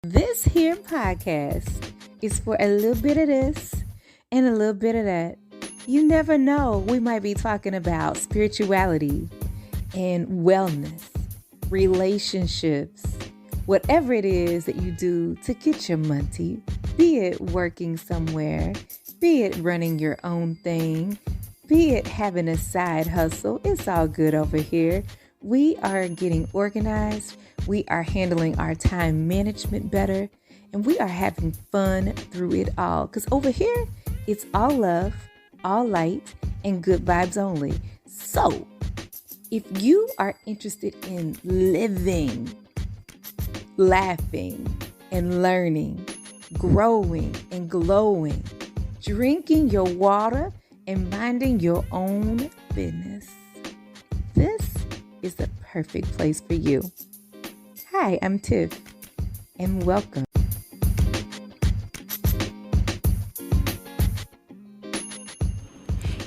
This here podcast is for a little bit of this and a little bit of that. You never know, we might be talking about spirituality and wellness, relationships, whatever it is that you do to get your money, be it working somewhere, be it running your own thing, be it having a side hustle. It's all good over here. We are getting organized. We are handling our time management better, and we are having fun through it all. Because over here, it's all love, all light, and good vibes only. So, if you are interested in living, laughing, and learning, growing and glowing, drinking your water, and minding your own business, this is the perfect place for you. Hi, I'm Tiff, and welcome.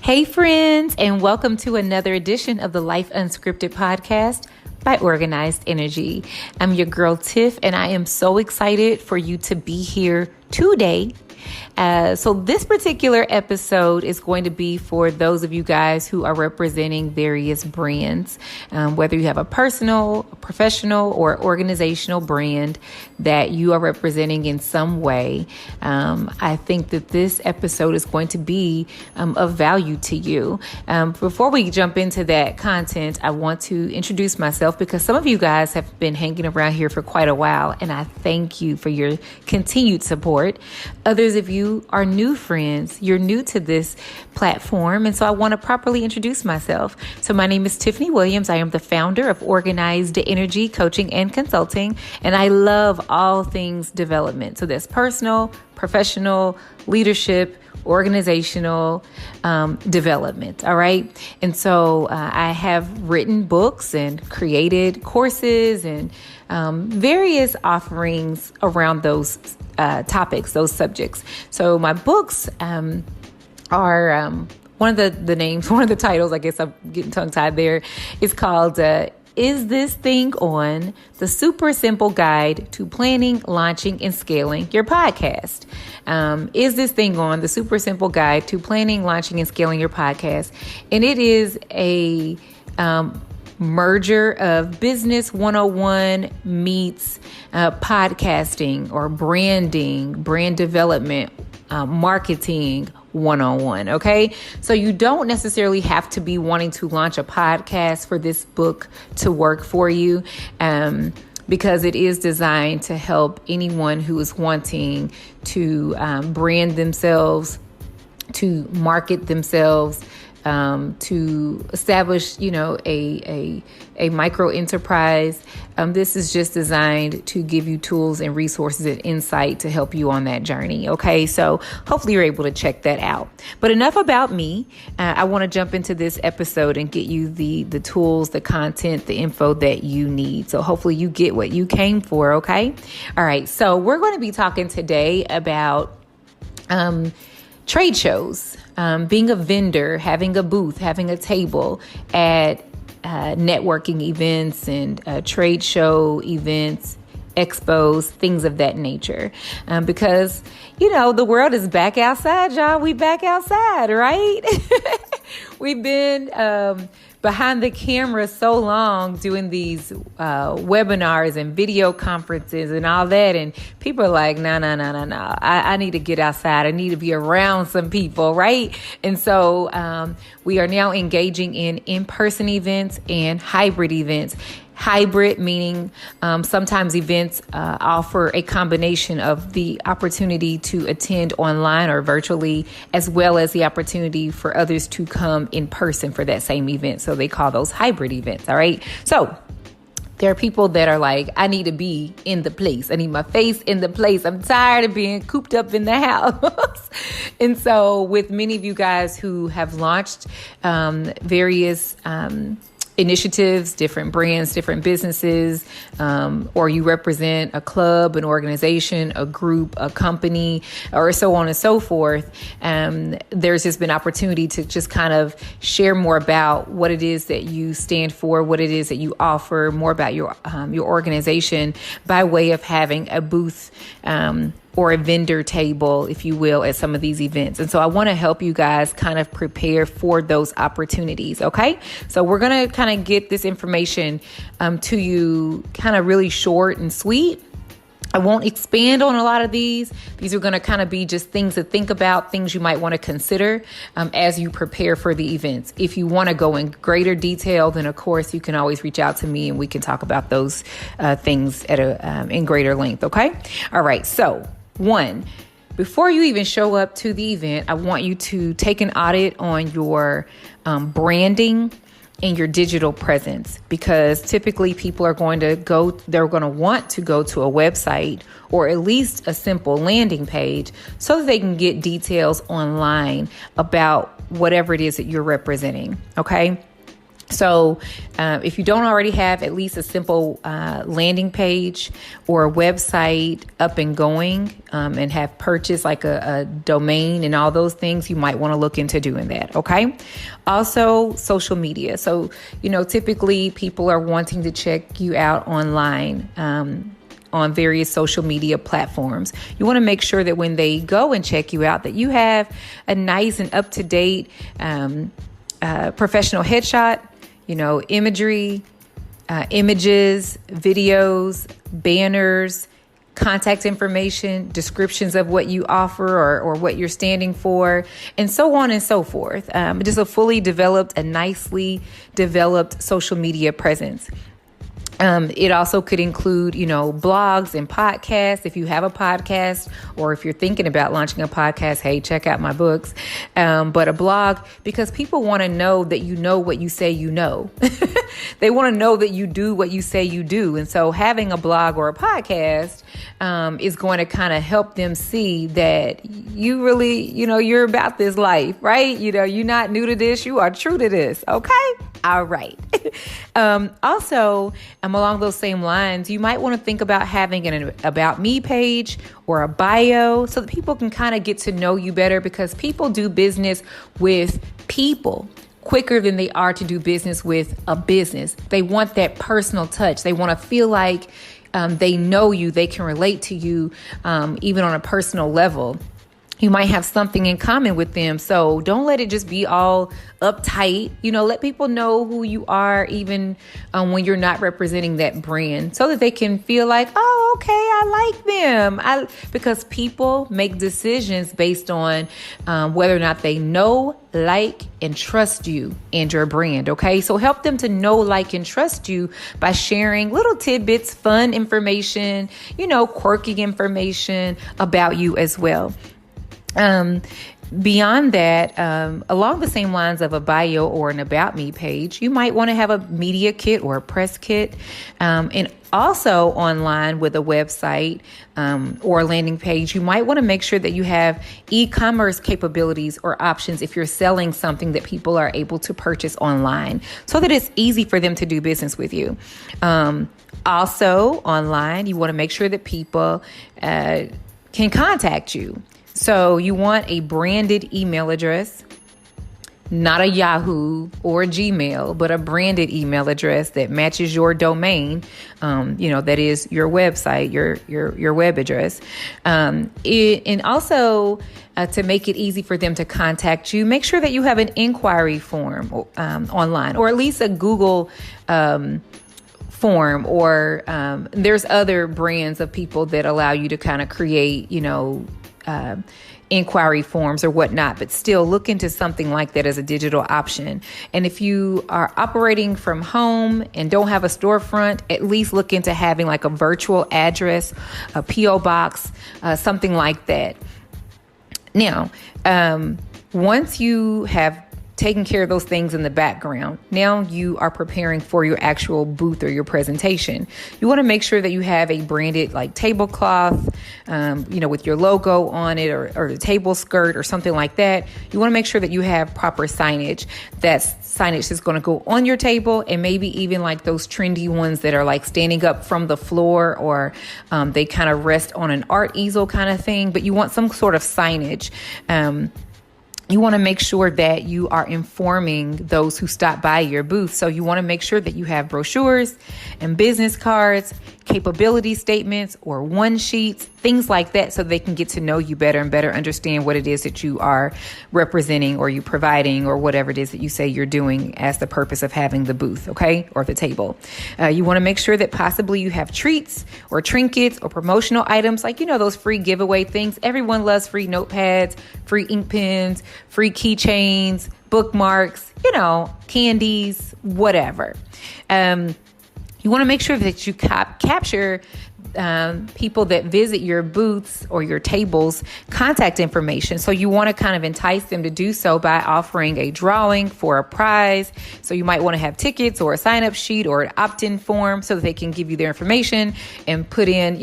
Hey, friends, and welcome to another edition of the Life Unscripted podcast by Organized Energy. I'm your girl, Tiff, and I am so excited for you to be here today. So this particular episode is going to be for those of you guys who are representing various brands, whether you have a personal, professional, or organizational brand that you are representing in some way. I think that this episode is going to be of value to you. Before we jump into that content, I want to introduce myself because some of you guys have been hanging around here for quite a while, and I thank you for your continued support. Others of you are new friends. You're new to this platform, and so I want to properly introduce myself. So my name is Tiffany Williams. I am the founder of Organized Energy Coaching and Consulting, and I love all things development. So that's personal, professional, leadership, organizational development. All right. And so I have written books and created courses and various offerings around those topics, those subjects. So my books are one of the titles, I guess I'm getting tongue tied there, is called Is This Thing On? The Super Simple Guide to Planning, Launching, and Scaling Your Podcast. Is This Thing On? The Super Simple Guide to Planning, Launching, and Scaling Your Podcast. And it is a merger of Business 101 meets podcasting or branding, brand development, marketing 101. Okay. So you don't necessarily have to be wanting to launch a podcast for this book to work for you. Because it is designed to help anyone who is wanting to brand themselves, to market themselves, to establish, a micro enterprise. This is just designed to give you tools and resources and insight to help you on that journey. Okay, so hopefully you're able to check that out. But enough about me. I want to jump into this episode and get you the tools, the content, the info that you need. So hopefully you get what you came for. Okay, all right. So we're going to be talking today about trade shows. Being a vendor, having a booth, having a table at networking events and trade show events, expos, things of that nature. Because, the world is back outside, y'all. We back outside, right? We've been behind the camera so long doing these webinars and video conferences and all that. And people are like, no. I need to get outside. I need to be around some people, right? And so we are now engaging in in-person events and hybrid events. Hybrid meaning sometimes events offer a combination of the opportunity to attend online or virtually, as well as the opportunity for others to come in person for that same event. So they call those hybrid events. All right. So there are people that are like, I need to be in the place. I need my face in the place. I'm tired of being cooped up in the house. And so with many of you guys who have launched various initiatives, different brands, different businesses, or you represent a club, an organization, a group, a company, or so on and so forth, there's just been opportunity to just kind of share more about what it is that you stand for, what it is that you offer, more about your organization by way of having a booth or a vendor table, if you will, at some of these events. And so I want to help you guys kind of prepare for those opportunities. Okay. So we're going to kind of get this information to you kind of really short and sweet. I won't expand on a lot of these. These are going to kind of be just things to think about, things you might want to consider as you prepare for the events. If you want to go in greater detail, then of course you can always reach out to me and we can talk about those things at in greater length. Okay. All right. So 1, before you even show up to the event, I want you to take an audit on your branding and your digital presence, because typically people are going to want to go to a website or at least a simple landing page so that they can get details online about whatever it is that you're representing. Okay. So if you don't already have at least a simple landing page or a website up and going and have purchased like a domain and all those things, you might want to look into doing that. Okay. Also, social media. So, typically people are wanting to check you out online on various social media platforms. You want to make sure that when they go and check you out, that you have a nice and up-to-date professional headshot, imagery, images, videos, banners, contact information, descriptions of what you offer or what you're standing for, and so on and so forth. Just a fully developed, a nicely developed social media presence. It also could include, blogs and podcasts. If you have a podcast or if you're thinking about launching a podcast, hey, check out my books. But a blog, because people want to know that you know what you say you know. They want to know that you do what you say you do. And so having a blog or a podcast is going to kind of help them see that you really, you're about this life, right? You're not new to this. You are true to this. Okay. All right. Also, along those same lines, you might want to think about having an About Me page or a bio so that people can kind of get to know you better, because people do business with people quicker than they are to do business with a business. They want that personal touch. They want to feel like they know you, they can relate to you, even on a personal level. You might have something in common with them. So don't let it just be all uptight. Let people know who you are, even when you're not representing that brand, so that they can feel like, oh, okay, I like them. Because people make decisions based on whether or not they know, like, and trust you and your brand. Okay. So help them to know, like, and trust you by sharing little tidbits, fun information, quirky information about you as well. Beyond that, along the same lines of a bio or an About Me page, you might want to have a media kit or a press kit. And also online with a website or a landing page, you might want to make sure that you have e-commerce capabilities or options if you're selling something that people are able to purchase online, so that it's easy for them to do business with you. Also online, you want to make sure that people can contact you. So you want a branded email address, not a Yahoo or a Gmail, but a branded email address that matches your domain. That is your website, your web address. And also to make it easy for them to contact you, make sure that you have an inquiry form online, or at least a Google form, or there's other brands of people that allow you to kind of create, inquiry forms or whatnot, but still look into something like that as a digital option. And if you are operating from home and don't have a storefront, at least look into having like a virtual address, a PO box, something like that. Now, once you have taking care of those things in the background, now you are preparing for your actual booth or your presentation. You want to make sure that you have a branded like tablecloth, with your logo on it or the table skirt or something like that. You want to make sure that you have proper signage. That signage is going to go on your table, and maybe even like those trendy ones that are like standing up from the floor, or they kind of rest on an art easel kind of thing. But you want some sort of signage. You want to make sure that you are informing those who stop by your booth. So you want to make sure that you have brochures and business cards, capability statements, or one sheets, things like that, so they can get to know you better and better understand what it is that you are representing or you providing or whatever it is that you say you're doing as the purpose of having the booth, okay, or the table. You want to make sure that possibly you have treats or trinkets or promotional items, like, those free giveaway things. Everyone loves free notepads, free ink pens, free keychains, bookmarks, candies, whatever. You want to make sure that you capture people that visit your booths or your tables contact information. So you want to kind of entice them to do so by offering a drawing for a prize. So you might want to have tickets or a sign-up sheet or an opt-in form so that they can give you their information and put in,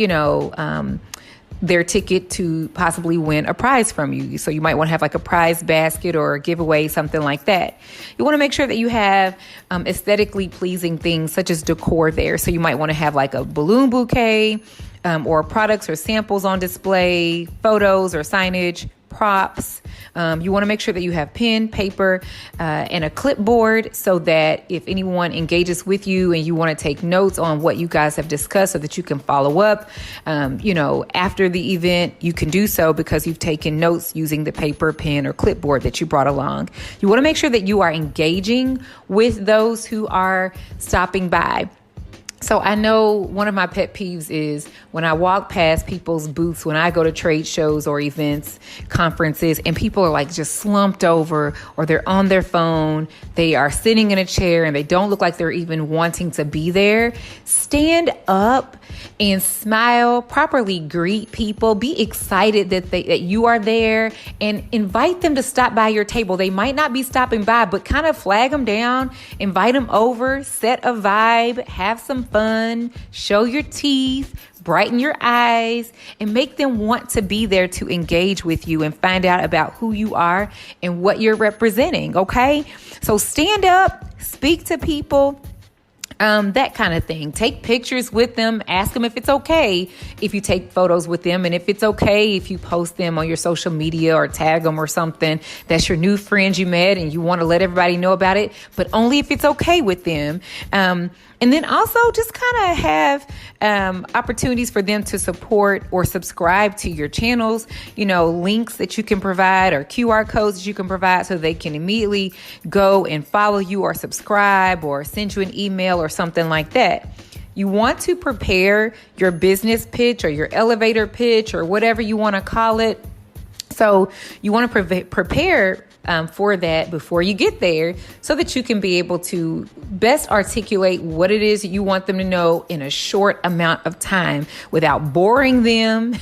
their ticket to possibly win a prize from you. So you might want to have like a prize basket or a giveaway, something like that. You want to make sure that you have aesthetically pleasing things such as decor there. So you might want to have like a balloon bouquet or products or samples on display, photos or signage, props. You want to make sure that you have pen, paper, and a clipboard so that if anyone engages with you and you want to take notes on what you guys have discussed so that you can follow up, after the event, you can do so because you've taken notes using the paper, pen, or clipboard that you brought along. You want to make sure that you are engaging with those who are stopping by. So I know one of my pet peeves is when I walk past people's booths, when I go to trade shows or events, conferences, and people are like just slumped over or they're on their phone, they are sitting in a chair and they don't look like they're even wanting to be there. Stand up and smile, properly greet people, be excited that you are there, and invite them to stop by your table. They might not be stopping by, but kind of flag them down, invite them over, set a vibe, have some fun, show your teeth, brighten your eyes, and make them want to be there to engage with you and find out about who you are and what you're representing, okay? So stand up, speak to people, that kind of thing. Take pictures with them. Ask them if it's okay if you take photos with them, and if it's okay if you post them on your social media or tag them or something. That's your new friends you met and you want to let everybody know about it, but only if it's okay with them. And then also just kind of have opportunities for them to support or subscribe to your channels, links that you can provide or QR codes that you can provide so they can immediately go and follow you or subscribe or send you an email or something like that. You want to prepare your business pitch or your elevator pitch or whatever you want to call it. So you want to prepare for that before you get there so that you can be able to best articulate what it is you want them to know in a short amount of time without boring them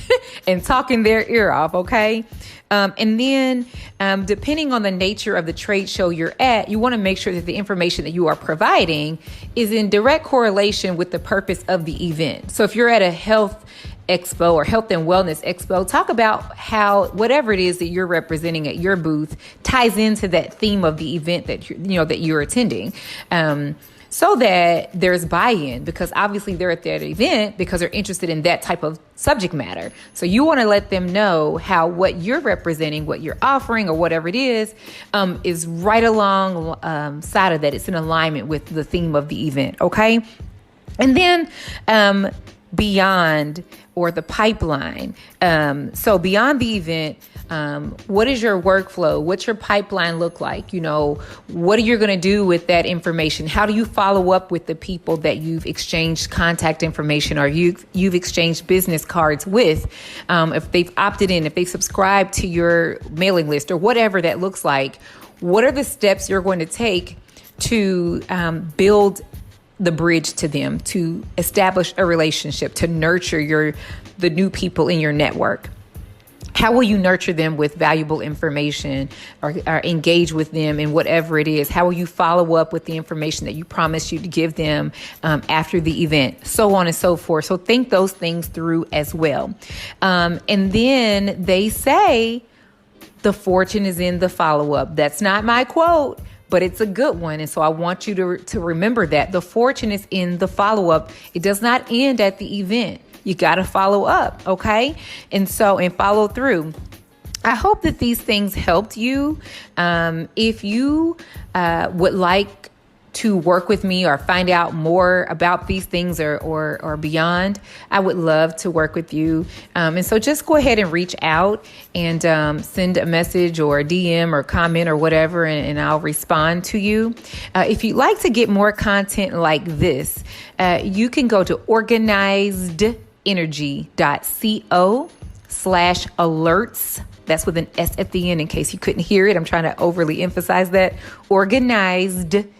and talking their ear off, okay? And then depending on the nature of the trade show you're at, you want to make sure that the information that you are providing is in direct correlation with the purpose of the event. So if you're at a health expo or health and wellness expo, talk about how whatever it is that you're representing at your booth ties into that theme of the event that you're attending. So that there's buy-in, because obviously they're at that event because they're interested in that type of subject matter. So you want to let them know how what you're representing, what you're offering, or whatever it is right along side of that. It's in alignment with the theme of the event, okay? And then beyond, or the pipeline. So beyond the event, what is your workflow? What's your pipeline look like? What are you going to do with that information? How do you follow up with the people that you've exchanged contact information or you've exchanged business cards with? If they've opted in, if they subscribed to your mailing list or whatever that looks like, what are the steps you're going to take to build the bridge to them, to establish a relationship, to nurture the new people in your network? How will you nurture them with valuable information or engage with them in whatever it is? How will you follow up with the information that you promised you to give them after the event? So on and so forth. So think those things through as well. And then they say the fortune is in the follow-up. That's not my quote, but it's a good one. And so I want you to remember that. The fortune is in the follow-up. It does not end at the event. You got to follow up, okay? And follow through. I hope that these things helped you. If you would like to work with me or find out more about these things or beyond, I would love to work with you. And so just go ahead and reach out and send a message or a DM or comment or whatever, and I'll respond to you. If you'd like to get more content like this, you can go to organizedenergy.co/alerts. That's with an S at the end in case you couldn't hear it. I'm trying to overly emphasize that. Organizedenergy.co/alerts,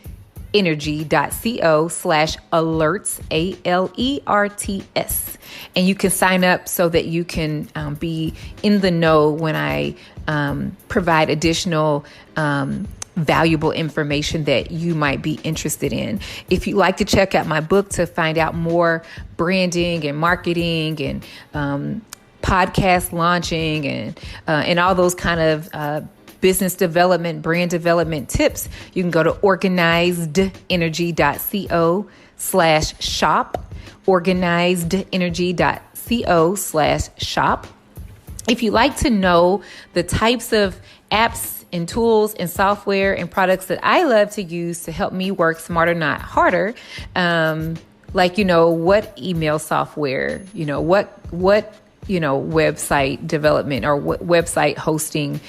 ALERTS. And you can sign up so that you can be in the know when I provide additional valuable information that you might be interested in. If you'd like to check out my book to find out more branding and marketing and podcast launching and all those kind of business development, brand development tips, you can go to organizedenergy.co/shop, organizedenergy.co/shop. If you like to know the types of apps and tools and software and products that I love to use to help me work smarter, not harder, like, what email software, what website development or what website hosting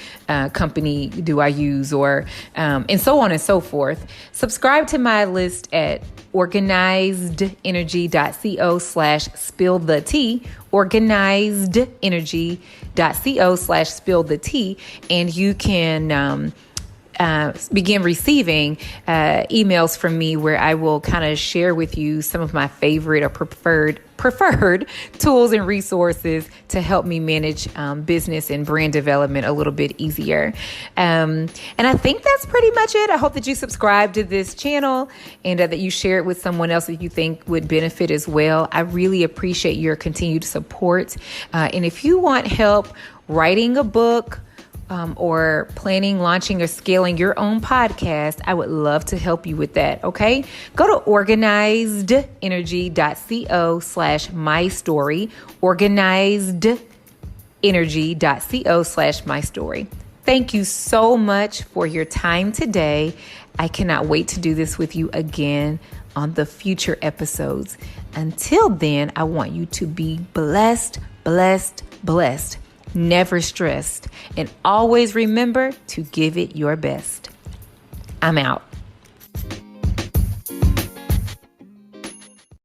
company do I use, or and so on and so forth. Subscribe to my list at organizedenergy.co/spill the tea, organizedenergy.co/spill the tea, and you can begin receiving emails from me where I will kind of share with you some of my favorite or preferred tools and resources to help me manage business and brand development a little bit easier. And I think that's pretty much it. I hope that you subscribe to this channel and that you share it with someone else that you think would benefit as well. I really appreciate your continued support. And if you want help writing a book, or planning, launching, or scaling your own podcast, I would love to help you with that, okay? Go to organizedenergy.co/mystory, organizedenergy.co/mystory. Thank you so much for your time today. I cannot wait to do this with you again on the future episodes. Until then, I want you to be blessed, blessed, blessed. Never stressed, and always remember to give it your best. I'm out.